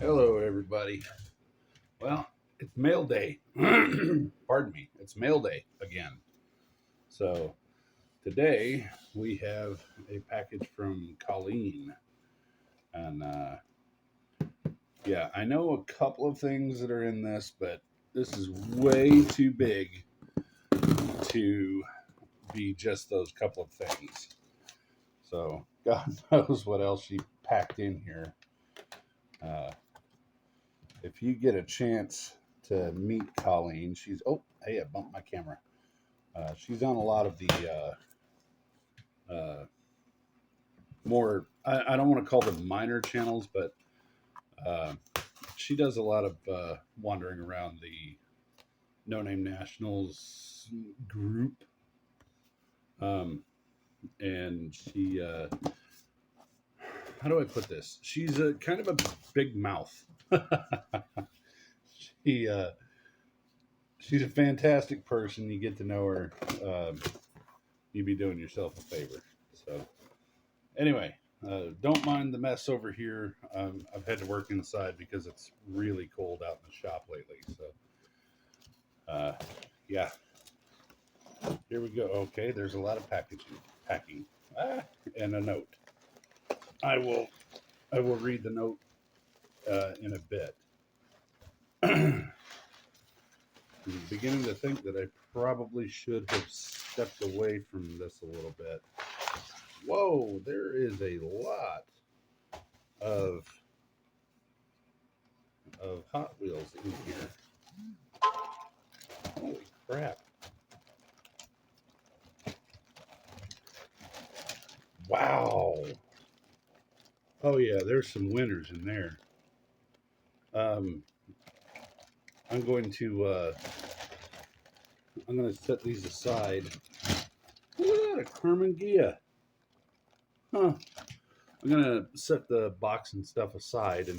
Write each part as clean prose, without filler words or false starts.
Hello, everybody. Well, it's mail day. Pardon me. It's mail day again. So today we have a package from Colleen. And yeah, I know a couple of things that are in this, but this is way too big to be just those couple of things. So God knows what else she packed in here. Uh, if you get a chance to meet Colleen, oh, hey, I bumped my camera. She's on a lot of the more, I don't want to call them minor channels, but uh, she does a lot of wandering around the No Name Nationals group. And she, how do I put this? She's a kind of a big mouth. she, she's a fantastic person. You get to know her. You'd be doing yourself a favor. So, anyway, don't mind the mess over here. I've had to work inside because it's really cold out in the shop lately. So, yeah, here we go. Okay, there's a lot of packing, and a note. I will, I will read the note in a bit. I'm beginning to think that I probably should have stepped away from this a little bit. Whoa, there is a lot of Hot Wheels in here. Holy crap. Wow. Oh yeah, there's some winners in there. Um, I'm going to set these aside. Look at that, a Carmen Gia. Huh. I'm gonna set the box and stuff aside,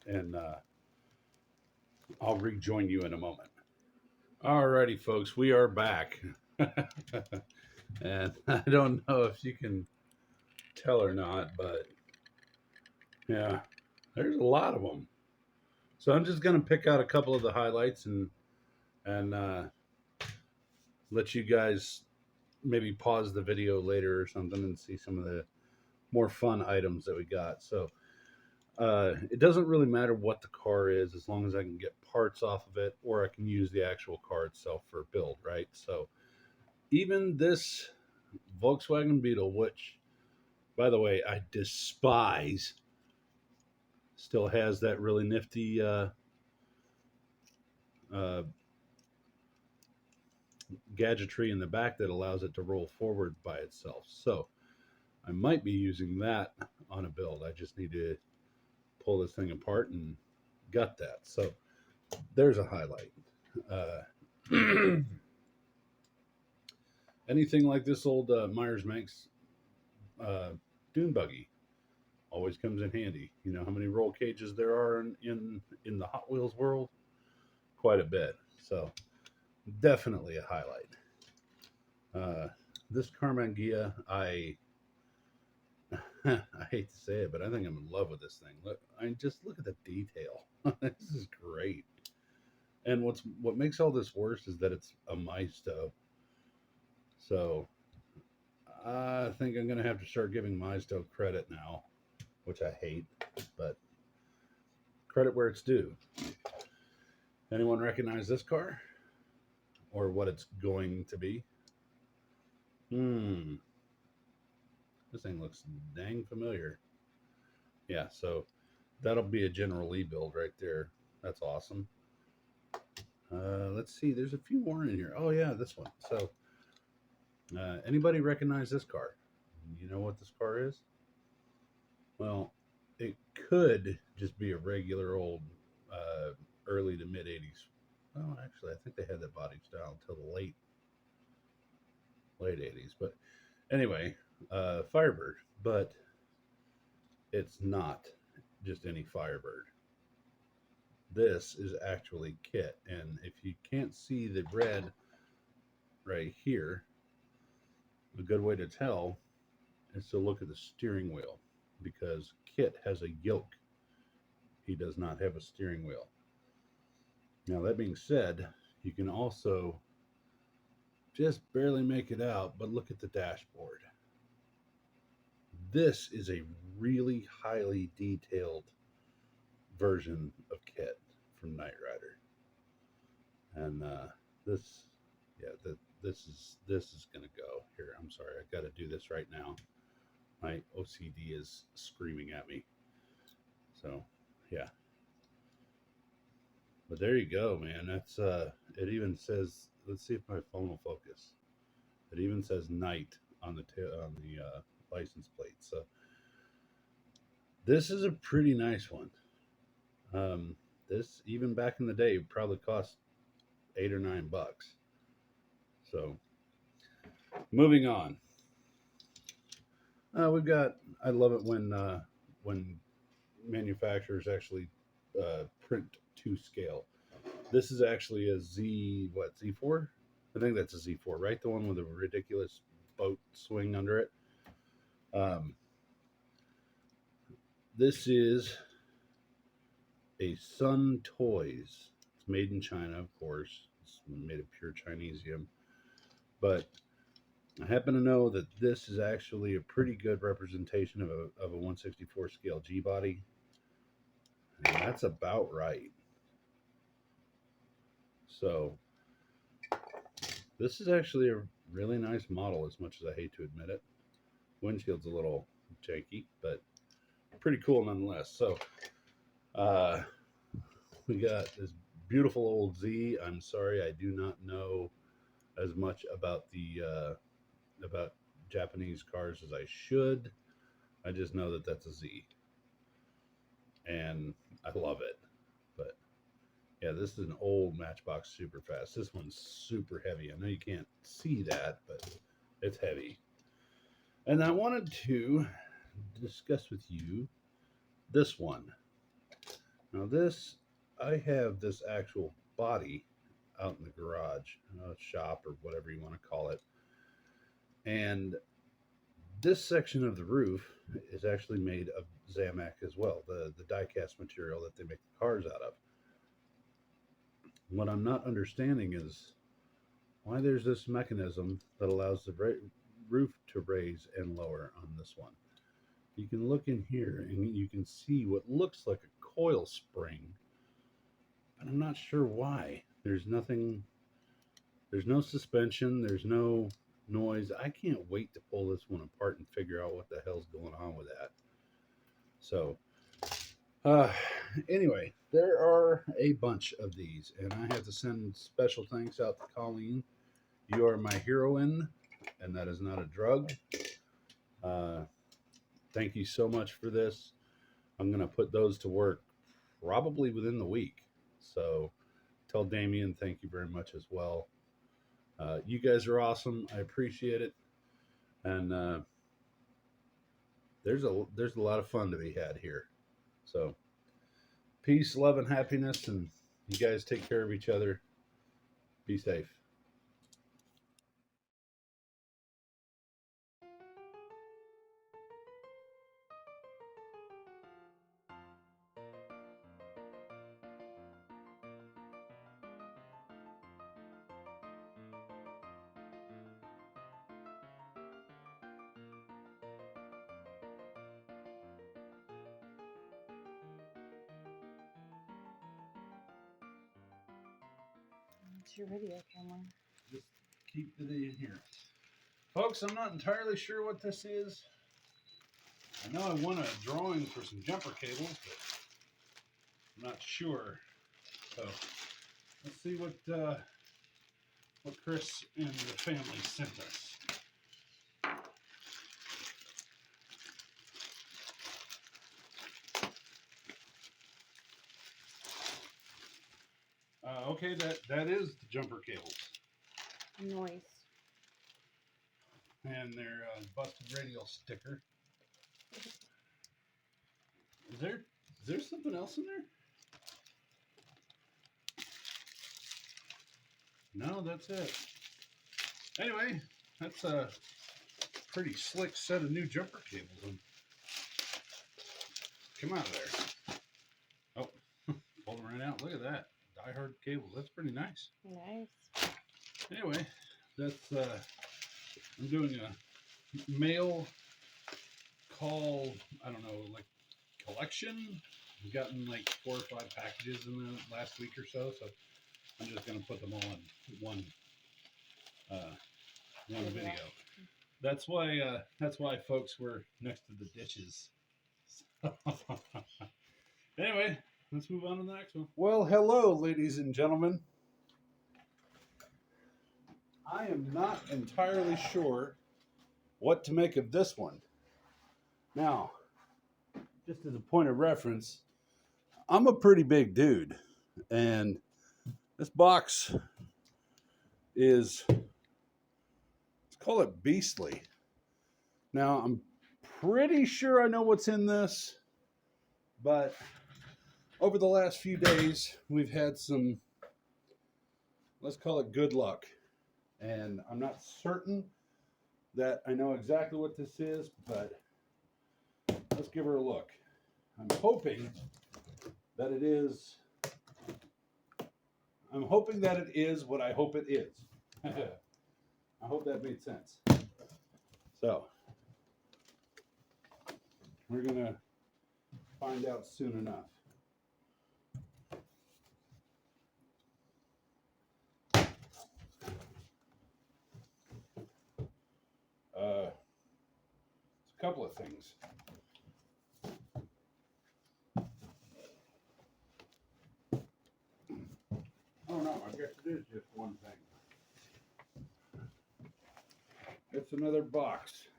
and I'll rejoin you in a moment. Alrighty, folks, we are back. And I don't know if you can tell or not, but yeah, there's a lot of them. So I'm just gonna pick out a couple of the highlights and let you guys maybe pause the video later or something and see some of the more fun items that we got. So it doesn't really matter what the car is as long as I can get parts off of it or I can use the actual car itself for build, right? So even this Volkswagen Beetle, which, by the way, I despise, still has that really nifty uh, gadgetry in the back that allows it to roll forward by itself. So I might be using that on a build. I just need to pull this thing apart and gut that. So there's a highlight. Anything like this old Myers Manx uh, dune buggy always comes in handy. You know how many roll cages there are in the Hot Wheels world? Quite a bit. So definitely a highlight. This Carmen Gia, I hate to say it, but I think I'm in love with this thing. Look at the detail. This is great. And what makes all this worse is that it's a Maisto. So I think I'm gonna have to start giving Maisto credit now, which I hate, but credit where it's due. Anyone recognize this car or what it's going to be? This thing looks dang familiar. Yeah, so that'll be a General Lee build right there. That's awesome. Let's see. There's a few more in here. Oh yeah, this one. So, anybody recognize this car? You know what this car is? Well, it could just be a regular old early to mid '80s. Well, actually, I think they had that body style until the late '80s. But anyway, Firebird. But it's not just any Firebird. This is actually Kit, and if you can't see the red right here, a good way to tell is to look at the steering wheel because Kit has a yoke he does not have a steering wheel. Now, that being said, you can also just barely make it out, but look at the dashboard. This is a really highly detailed version of Kit from Knight Rider, and this, yeah, this is gonna go here. I'm sorry, I got to do this right now. My OCD is screaming at me. So, yeah. But there you go, man. That's it even says, let's see if my phone will focus. It even says Knight on the license plate. So this is a pretty nice one. This, even back in the day, probably cost $8 or $9. So moving on. We've got, I love it when manufacturers actually print to scale. This is actually a Z4? I think that's a Z4, right? The one with a ridiculous boat swing under it. This is a Sun Toys. It's made in China, of course. It's made of pure Chinesium. But I happen to know that this is actually a pretty good representation of a 1/64 scale G body. And that's about right. So this is actually a really nice model, as much as I hate to admit it. Windshield's a little janky, but pretty cool nonetheless. So we got this beautiful old Z. I'm sorry, I do not know as much about about Japanese cars as I should. I just know that that's a Z, and I love it. But yeah, this is an old Matchbox Superfast. This one's super heavy. I know you can't see that, but it's heavy. And I wanted to discuss with you this one. Now this, I have this actual body out in the garage, shop, or whatever you want to call it. And this section of the roof is actually made of Zamac as well, the diecast material that they make the cars out of. What I'm not understanding is why there's this mechanism that allows the roof to raise and lower on this one. You can look in here and you can see what looks like a coil spring, but I'm not sure why. There's nothing, there's no suspension, there's no noise. I can't wait to pull this one apart and figure out what the hell's going on with that. So anyway, there are a bunch of these, and I have to send special thanks out to Colleen. You are my heroine, and that is not a drug. Thank you so much for this. I'm going to put those to work probably within the week. So tell Damien thank you very much as well. You guys are awesome. I appreciate it. And there's a lot of fun to be had here. So peace, love, and happiness, and you guys take care of each other. Be safe. It's your video camera. Just keep it in here. Folks, I'm not entirely sure what this is. I know I want a drawing for some jumper cables, but I'm not sure. So let's see what Chris and the family sent us. Okay, that is the jumper cables. Noise. And their busted radial sticker. Is there something else in there? No, that's it. Anyway, that's a pretty slick set of new jumper cables. Come out of there. pull them right out. Look at that. Die-hard cables. That's pretty nice. Nice. Anyway, that's I'm doing a mail call, I don't know, like collection. I've gotten like 4 or 5 packages in the last week or so, so I'm just gonna put them all in one video. That's why folks were next to the ditches. Anyway, let's move on to the next one. Well, hello, ladies and gentlemen. I am not entirely sure what to make of this one. Now, just as a point of reference, I'm a pretty big dude, and this box is, let's call it beastly. Now, I'm pretty sure I know what's in this, but over the last few days, we've had some, let's call it good luck. And I'm not certain that I know exactly what this is, but let's give her a look. I'm hoping that it is what I hope it is. I hope that made sense. So, we're going to find out soon enough. It's a couple of things. Oh no, I guess it is just one thing. It's another box.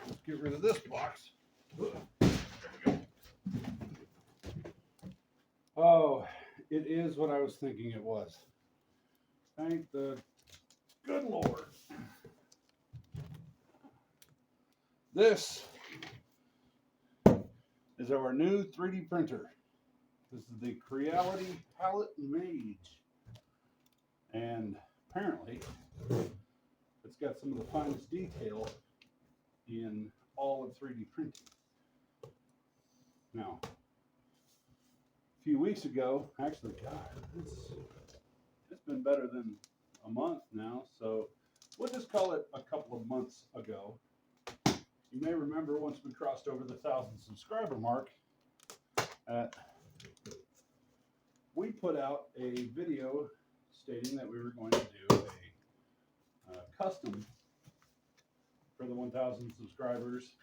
Let's get rid of this box. Oh, it is what I was thinking it was. Thank the good Lord. This is our new 3D printer. This is the Creality Palette Mage. And apparently, it's got some of the finest detail in all of 3D printing. Now, a few weeks ago, actually, God, it's been better than a month now, so we'll just call it a couple of months ago. You may remember once we crossed over the 1,000 subscriber mark, we put out a video stating that we were going to do a custom for the 1,000 subscribers.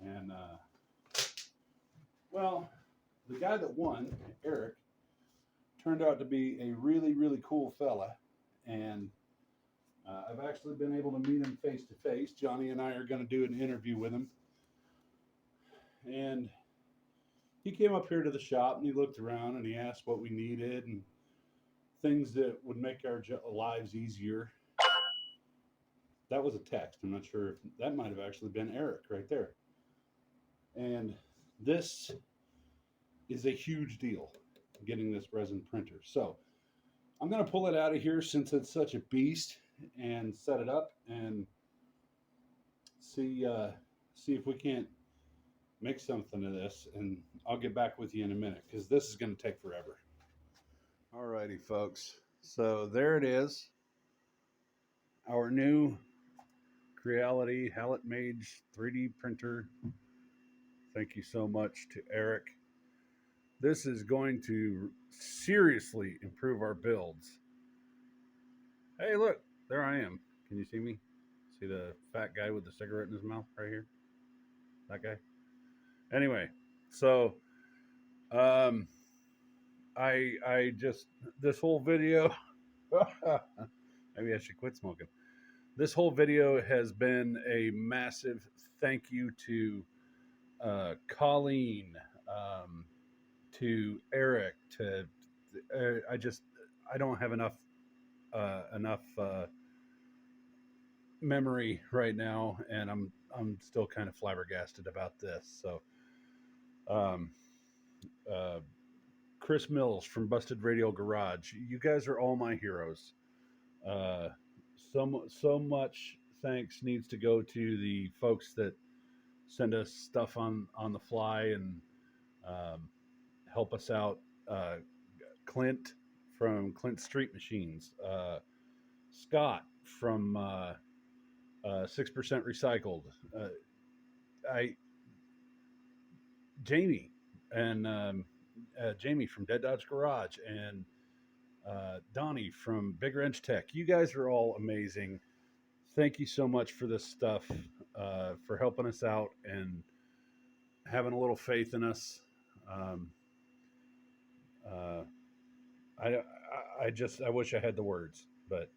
And, well, the guy that won, Eric, turned out to be a really, really cool fella. And I've actually been able to meet him face to face. Johnny and I are going to do an interview with him. And he came up here to the shop and he looked around and he asked what we needed and things that would make our lives easier. That was a text. I'm not sure if that might have actually been Eric right there. And this is a huge deal, getting this resin printer. So I'm going to pull it out of here since it's such a beast and set it up and see if we can't make something of this, and I'll get back with you in a minute because this is going to take forever. Alrighty, folks. So there it is. Our new Creality Palette Mage 3D printer. Thank you so much to Eric. This is going to seriously improve our builds. Hey, look, there I am. Can you see me? See the fat guy with the cigarette in his mouth right here? That guy? Anyway, so I just, this whole video, maybe I should quit smoking. This whole video has been a massive thank you to Colleen, to Eric, to I don't have enough memory right now, and I'm still kind of flabbergasted about this. So Chris Mills from Busted Radio Garage, you guys are all my heroes. So much thanks needs to go to the folks that send us stuff on the fly, and help us out. Clint from Clint Street Machines, Scott from 6% Recycled, I Jamie and Jamie from Dead Dodge Garage, and Donnie from Big Wrench Tech. You guys are all amazing. Thank you so much for this stuff, for helping us out and having a little faith in us. Um, uh, I wish I had the words, but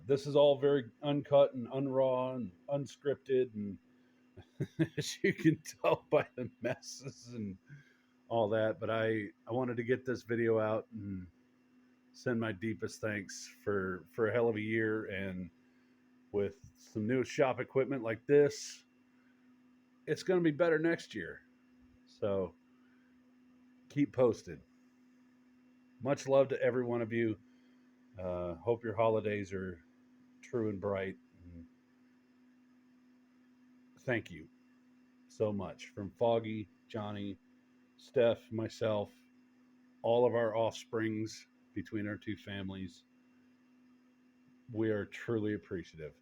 this is all very uncut and unraw and unscripted, and as you can tell by the messes and all that. But I wanted to get this video out and send my deepest thanks for a hell of a year, and with some new shop equipment like this, it's going to be better next year. So keep posted. Much love to every one of you. Hope your holidays are true and bright. And thank you so much from Foggy, Johnny, Steph, myself, all of our offsprings between our two families. We are truly appreciative.